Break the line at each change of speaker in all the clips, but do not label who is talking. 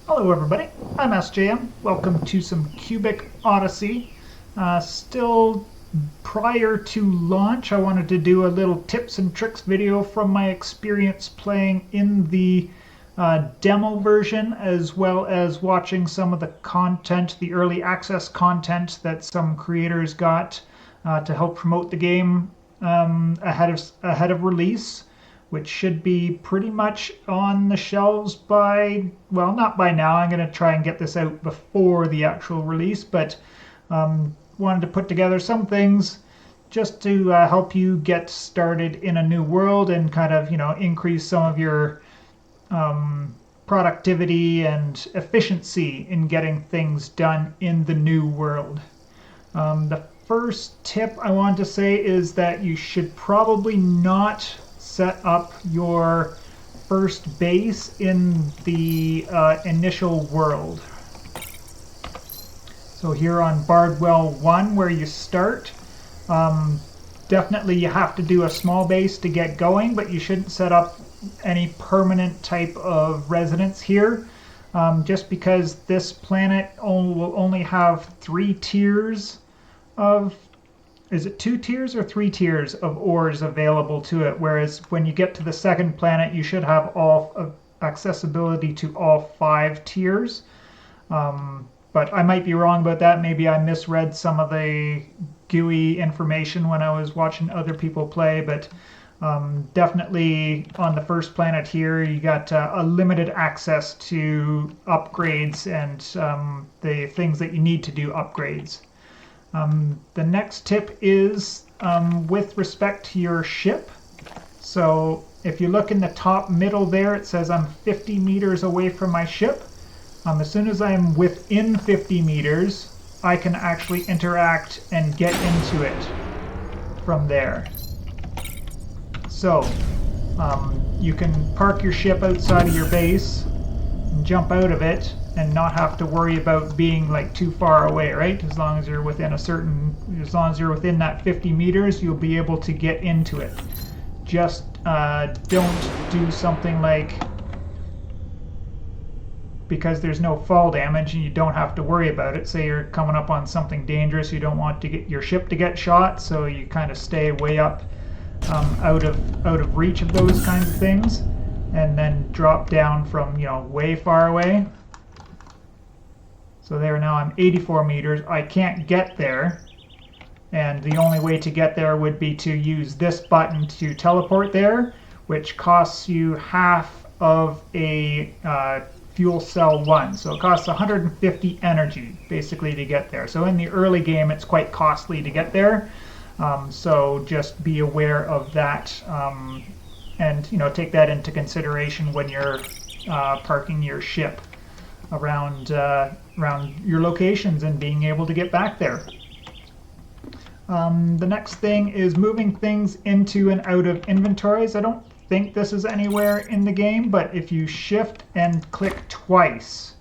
Hello everybody, I'm SJM. Welcome to some Cubic Odyssey. Still prior to launch, I wanted to do a little tips and tricks video from my experience playing in the demo version, as well as watching some of the content, the early access content that some creators got to help promote the game ahead of release, which should be pretty much on the shelves by, well, not by now. I'm going to try and get this out before the actual release, but wanted to put together some things just to help you get started in a new world and kind of, increase some of your productivity and efficiency in getting things done in the new world. The first tip I want to say is that you should probably not set up your first base in the initial world. So here on Bardwell 1 where you start, definitely you have to do a small base to get going, but you shouldn't set up any permanent type of residence here, just because this planet will only have 3 tiers of, is it 2 tiers or 3 tiers of ores available to it, whereas when you get to the second planet you should have all accessibility to all 5 tiers. But I might be wrong about that. Maybe I misread some of the GUI information when I was watching other people play, but definitely on the first planet here you got a limited access to upgrades and the things that you need to do upgrades. The next tip is with respect to your ship. So if you look in the top middle there, it says I'm 50 meters away from my ship. As soon as I'm within 50 meters, I can actually interact and get into it from there. So you can park your ship outside of your base and jump out of it and not have to worry about being like too far away, right? As long as you're within within that 50 meters, you'll be able to get into it. Just don't do something like, because there's no fall damage and you don't have to worry about it. Say you're coming up on something dangerous, you don't want to get your ship to get shot, so you kind of stay way up out of reach of those kinds of things, and then drop down from way far away. So there, now I'm 84 meters. I can't get there, and the only way to get there would be to use this button to teleport there, which costs you half of a fuel cell 1. So it costs 150 energy basically to get there. So in the early game it's quite costly to get there. So just be aware of that, and take that into consideration when you're parking your ship around your locations and being able to get back there. The next thing is moving things into and out of inventories. I don't think this is anywhere in the game, but if you shift and click twice,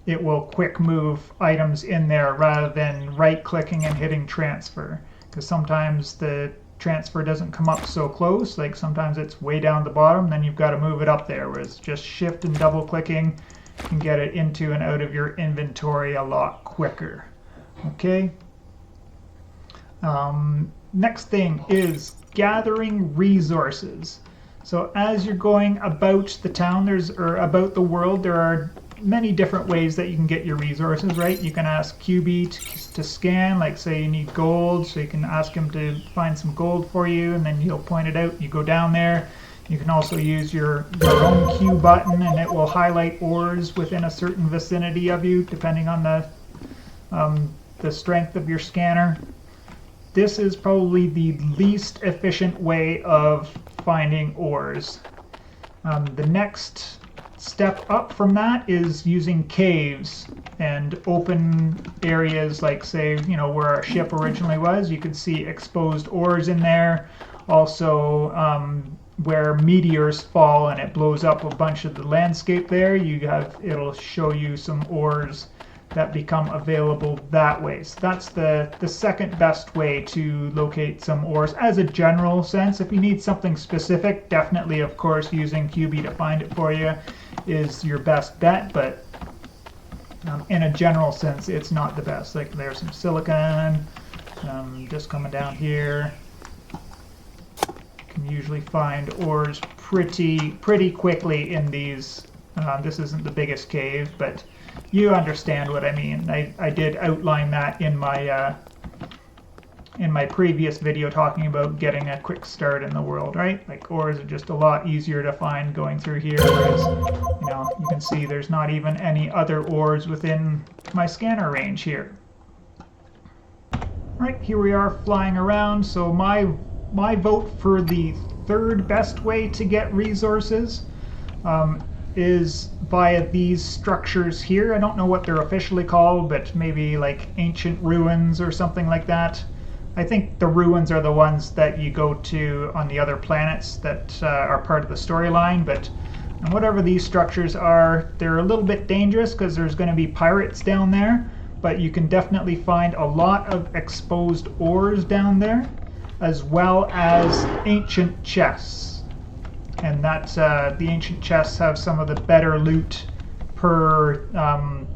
it will quick move items in there rather than right clicking and hitting transfer, because sometimes the transfer doesn't come up so close. Like sometimes it's way down the bottom, then you've got to move it up there, whereas just shift and double clicking can get it into and out of your inventory a lot quicker. Okay. Next thing is gathering resources. So as you're going about the town, or about the world, there are many different ways that you can get your resources, right? You can ask QB to scan, like say you need gold, so you can ask him to find some gold for you, and then he'll point it out. You go down there. You can also use your own Q button, and it will highlight ores within a certain vicinity of you, depending on the strength of your scanner. This is probably the least efficient way of finding ores. The next step up from that is using caves and open areas, like say where our ship originally was. You can see exposed ores in there. Also where meteors fall and it blows up a bunch of the landscape there, it'll show you some ores that become available that way. So that's the second best way to locate some ores as a general sense. If you need something specific, definitely, of course, using QB to find it for you is your best bet, but In a general sense, it's not the best. Like there's some silicon, just coming down here. Can usually find ores pretty quickly in these. This isn't the biggest cave, but you understand what I mean. I did outline that in my previous video talking about getting a quick start in the world, right? Like ores are just a lot easier to find going through here, whereas, you know, you can see there's not even any other ores within my scanner range here. Right, here we are flying around. So my vote for the third best way to get resources is via these structures here. I don't know what they're officially called, but maybe like ancient ruins or something like that. I think the ruins are the ones that you go to on the other planets that are part of the storyline, but and whatever these structures are, they're a little bit dangerous because there's going to be pirates down there, but you can definitely find a lot of exposed ores down there, as well as ancient chests. And that the ancient chests have some of the better loot per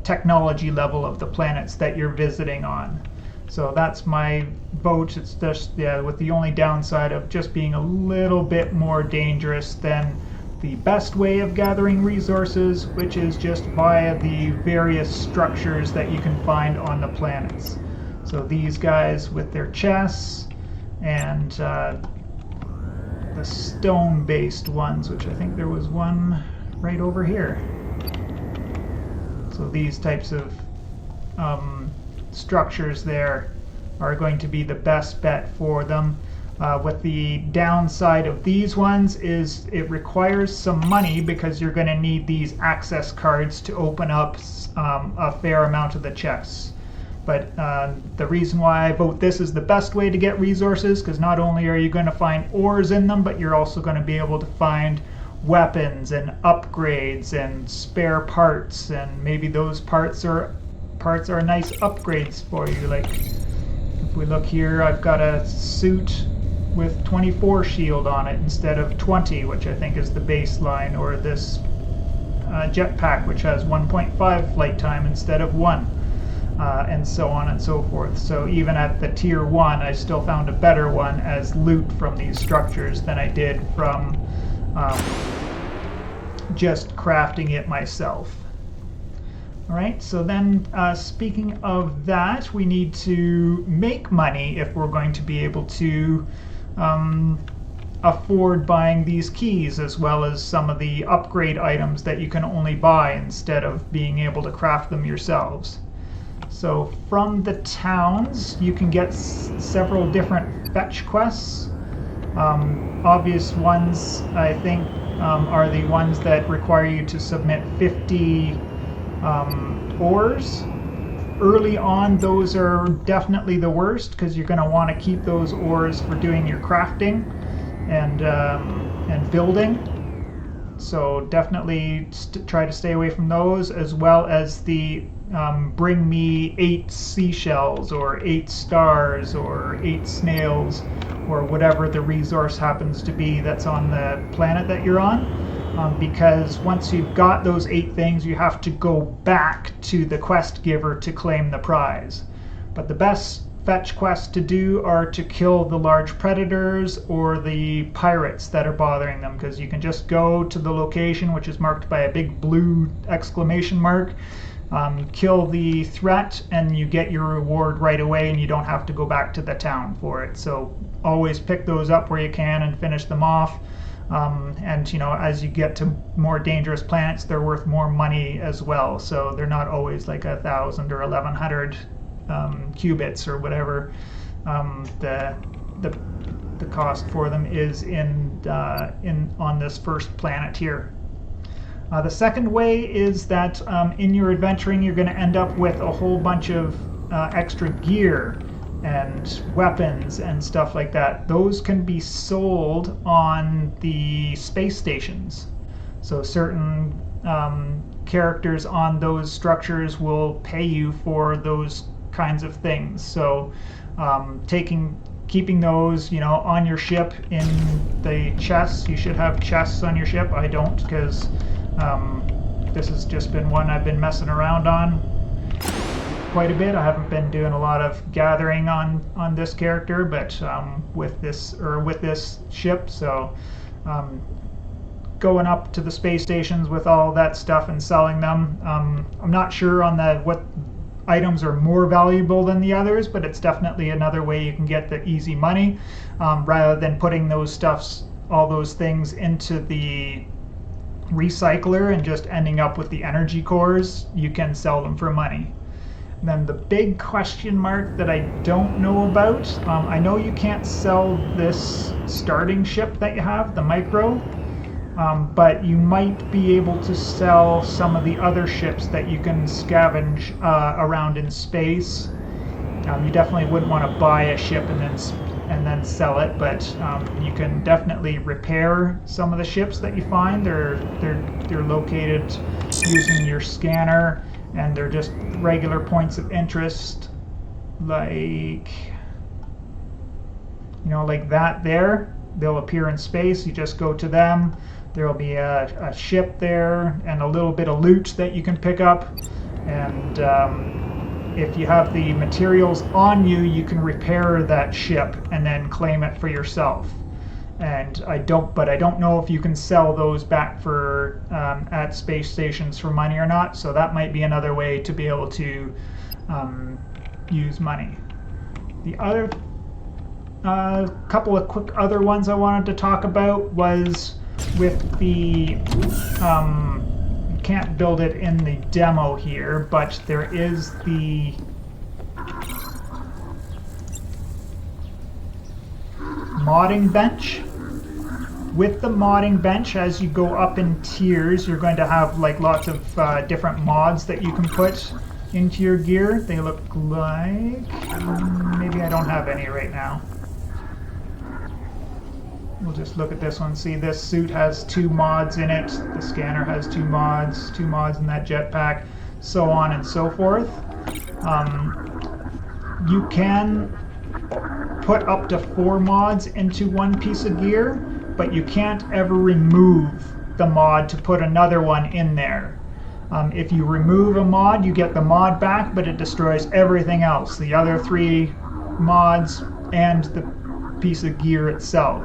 technology level of the planets that you're visiting on. So that's my vote. It's just, yeah, with the only downside of just being a little bit more dangerous than the best way of gathering resources, which is just via the various structures that you can find on the planets. So these guys with their chests, and the stone-based ones, which I think there was one right over here. So these types of structures there are going to be the best bet for them. What the downside of these ones is it requires some money because you're going to need these access cards to open up a fair amount of the chests. But the reason why I vote this is the best way to get resources, because not only are you going to find ores in them, but you're also going to be able to find weapons and upgrades and spare parts, and maybe those parts are nice upgrades for you. Like if we look here, I've got a suit with 24 shield on it instead of 20, which I think is the baseline, or this jetpack which has 1.5 flight time instead of 1, and so on and so forth. So even at the tier 1, I still found a better one as loot from these structures than I did from just crafting it myself. Alright, so then speaking of that, we need to make money if we're going to be able to afford buying these keys, as well as some of the upgrade items that you can only buy instead of being able to craft them yourselves. So from the towns, you can get several different fetch quests. Obvious ones, I think, are the ones that require you to submit 50 ores. Early on, those are definitely the worst because you're going to want to keep those ores for doing your crafting and building. So definitely try to stay away from those, as well as the bring me 8 seashells or 8 stars or 8 snails or whatever the resource happens to be that's on the planet that you're on. Because once you've got those 8 things, you have to go back to the quest giver to claim the prize. But the best fetch quests to do are to kill the large predators or the pirates that are bothering them, because you can just go to the location, which is marked by a big blue exclamation mark, kill the threat, and you get your reward right away, and you don't have to go back to the town for it. So always pick those up where you can and finish them off. And you know, as you get to more dangerous planets, they're worth more money as well. So they're not always like 1,000 or 1,100 qubits or whatever the cost for them is on this first planet here. The second way is that in your adventuring, you're going to end up with a whole bunch of extra gear and weapons and stuff like that. Those can be sold on the space stations. So certain characters on those structures will pay you for those kinds of things. So keeping those, you know, on your ship in the chests. You should have chests on your ship. I don't, because this has just been one I've been messing around on. quite a bit. I haven't been doing a lot of gathering on this character, but with this ship, so going up to the space stations with all that stuff and selling them. I'm not sure on what items are more valuable than the others, but it's definitely another way you can get the easy money, rather than putting all those things into the recycler and just ending up with the energy cores. You can sell them for money. And then the big question mark that I don't know about, I know you can't sell this starting ship that you have, the micro, but you might be able to sell some of the other ships that you can scavenge around in space. You definitely wouldn't want to buy a ship and then sell it, but you can definitely repair some of the ships that you find. They're located using your scanner, and they're just regular points of interest, like like that there. They'll appear in space. You just go to them. There will be a ship there and a little bit of loot that you can pick up, and if you have the materials on you, you can repair that ship and then claim it for yourself. And I don't know if you can sell those back for at space stations for money or not. So that might be another way to be able to use money. The other couple of quick other ones I wanted to talk about was with the can't build it in the demo here, but there is the modding bench. With the modding bench, as you go up in tiers, you're going to have like lots of different mods that you can put into your gear. They look like maybe I don't have any right now. We'll just look at this one. See, this suit has 2 mods in it. The scanner has 2 mods in that jetpack, so on and so forth. You can put up to 4 mods into one piece of gear, but you can't ever remove the mod to put another one in there. If you remove a mod, you get the mod back, but it destroys everything else, the other 3 mods and the piece of gear itself.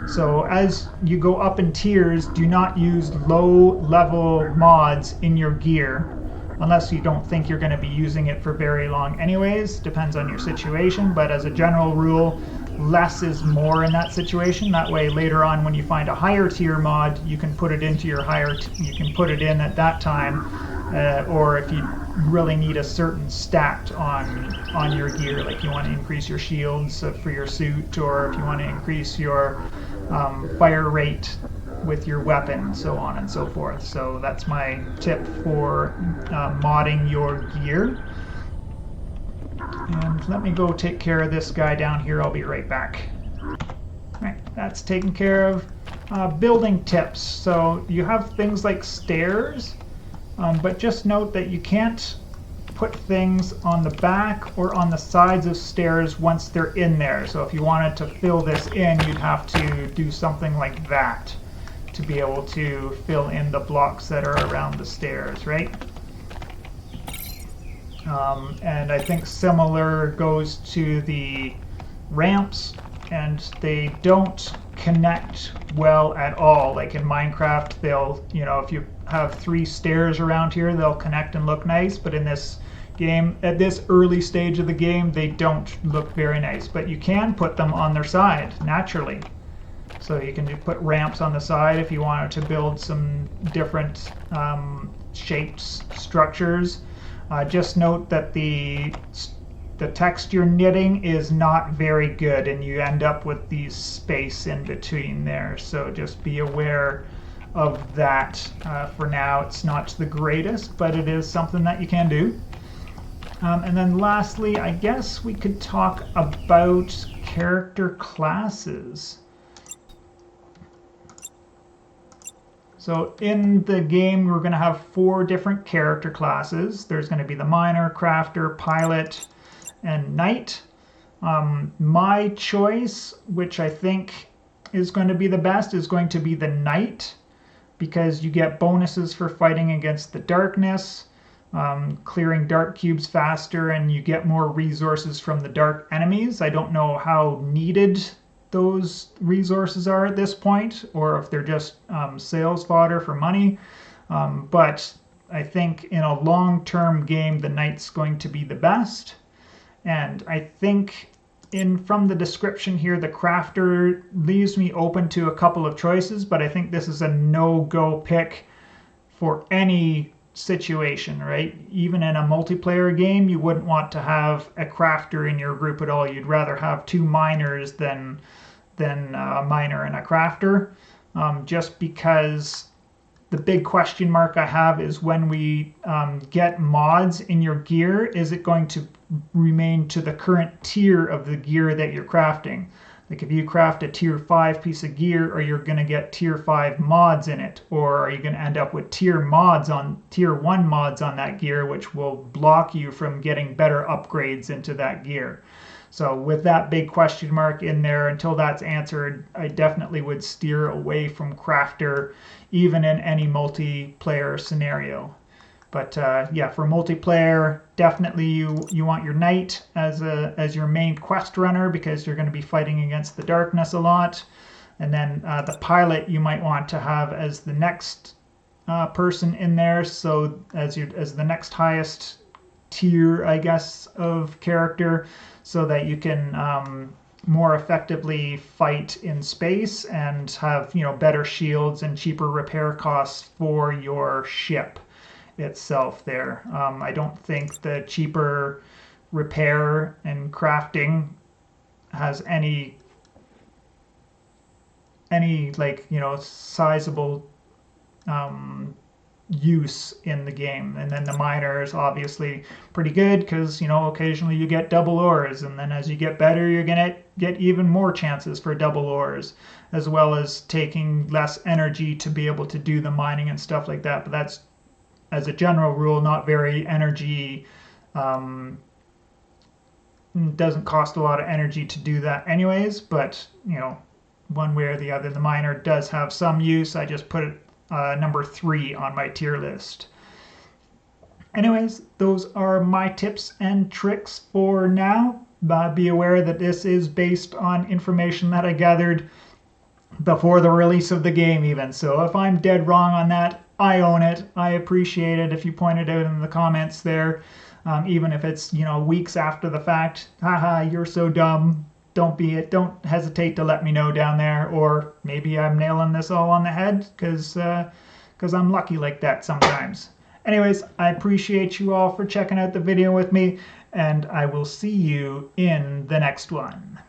So as you go up in tiers, do not use low-level mods in your gear, unless you don't think you're going to be using it for very long anyways. Depends on your situation, but as a general rule, less is more in that situation. That way later on when you find a higher tier mod, you can put it into your you can put it in at that time, or if you really need a certain stat on your gear, like you want to increase your shields for your suit, or if you want to increase your fire rate with your weapon, so on and so forth. So that's my tip for modding your gear. And let me go take care of this guy down here. I'll be right back. Right, that's taken care of. Building tips. So you have things like stairs, but just note that you can't put things on the back or on the sides of stairs once they're in there. So if you wanted to fill this in, you'd have to do something like that to be able to fill in the blocks that are around the stairs, right? And I think similar goes to the ramps, and they don't connect well at all. Like in Minecraft, they'll, if you have 3 stairs around here, they'll connect and look nice, but in this game, at this early stage of the game, they don't look very nice. But you can put them on their side naturally. So you can put ramps on the side if you wanted to build some different shaped structures. Just note that the texture knitting is not very good, and you end up with these space in between there. So just be aware of that. For now, it's not the greatest, but it is something that you can do. And then lastly, I guess we could talk about character classes. So in the game, we're going to have 4 different character classes. There's going to be the miner, crafter, pilot, and knight. My choice, which I think is going to be the best, is going to be the knight, because you get bonuses for fighting against the darkness. clearing dark cubes faster, and you get more resources from the dark enemies. I don't know how needed those resources are at this point, or if they're just sales fodder for money. But I think in a long-term game, the knight's going to be the best. And I think from the description here, the crafter leaves me open to a couple of choices, but I think this is a no-go pick for any situation, right? Even in a multiplayer game, you wouldn't want to have a crafter in your group at all. You'd rather have two miners than a miner and a crafter, just because the big question mark I have is when we get mods in your gear, is it going to remain to the current tier of the gear that you're crafting? Like if you craft a tier 5 piece of gear, are you going to get tier 5 mods in it? Or are you going to end up with tier 1 mods on that gear, which will block you from getting better upgrades into that gear? So with that big question mark in there, until that's answered, I definitely would steer away from crafter, even in any multiplayer scenario. But yeah, for multiplayer, definitely you want your knight as your main quest runner, because you're going to be fighting against the darkness a lot. And then the pilot you might want to have as the next person in there, so as the next highest tier, I guess, of character, so that you can more effectively fight in space and have better shields and cheaper repair costs for your ship itself there. I don't think the cheaper repair and crafting has any like sizable use in the game. And then the miner is obviously pretty good, because occasionally you get double ores, and then as you get better, you're gonna get even more chances for double ores, as well as taking less energy to be able to do the mining and stuff like that. But that's, as a general rule, not very energy, doesn't cost a lot of energy to do that anyways. But one way or the other, the miner does have some use. I just put it number 3 on my tier list. Anyways, those are my tips and tricks for now. Be aware that this is based on information that I gathered before the release of the game even. So if I'm dead wrong on that, I own it. I appreciate it if you point it out in the comments there, even if it's weeks after the fact. Haha, you're so dumb. Don't hesitate to let me know down there, or maybe I'm nailing this all on the head, because I'm lucky like that sometimes. Anyways, I appreciate you all for checking out the video with me, and I will see you in the next one.